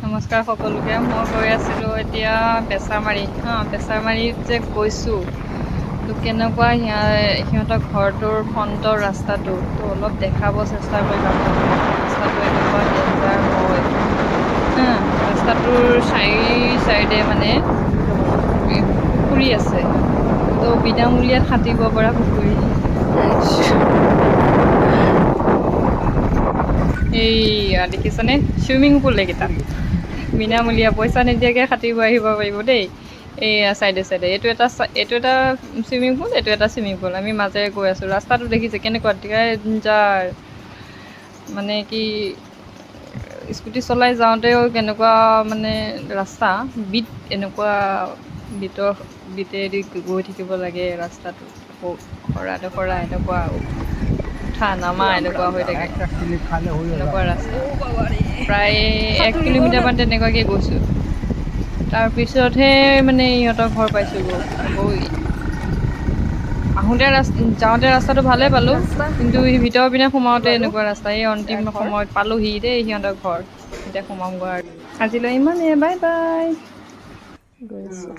নমস্কাৰ সকলোকে। মই গৈ আছিলোঁ এতিয়া বেচামাৰী বেচামাৰীত যে গৈছোঁ তো কেনেকুৱা সিহঁতৰ ঘৰটোৰ ফ্ৰণ্টৰ ৰাস্তাটো তো অলপ দেখাব চেষ্টা কৰিম আপোনালোকক। ৰাস্তাটো এনেকুৱা ডেঞ্জাৰ হয় ৰাস্তাটোৰ চাইডে মানে পুখুৰী আছে, তো বিনামূলীয়াত সাঁতুৰিব পৰা পুখুৰী। এইয়া দেখিছনে চুইমিং পুল এইকেইটা বিনামূলীয়া, পইচা নিদিয়াকৈ সাঁতুৰিব আহিব পাৰিব দেই। এইয়া চাইডে এইটো এটা চুইমিং পুল, এইটো এটা চুইমিং পুল। আমি মাজেৰে গৈ আছোঁ, ৰাস্তাটো দেখিছে কেনেকুৱা ডেঞ্জাৰ, মানে কি স্কুটি চলাই যাওঁতেও কেনেকুৱা মানে ৰাস্তা এনেকুৱা বিটেদি গৈ থাকিব লাগে ৰাস্তাটো। আকৌ খৰা এনেকুৱা উঠা নামা এনেকুৱা হৈ থাকে, এনেকুৱা ৰাস্তা। প্ৰায় 1 কিলোমিটাৰমান তেনেকুৱাকৈ গৈছোঁ, তাৰপিছতহে মানে ইহঁতৰ ঘৰ পাইছোঁগৈ। আকৌ যাওঁতে ৰাস্তাটো ভালেই পালোঁ, কিন্তু ভিতৰৰ পিনে সোমাওঁতে এনেকুৱা ৰাস্তা। এই অন্তিম সময়ত পালোঁহি দেই সিহঁতৰ ঘৰ, এতিয়া সোমামগৈ আৰু। আজিলৈ ইমানেই, বাই বাই, গৈ আছোঁ।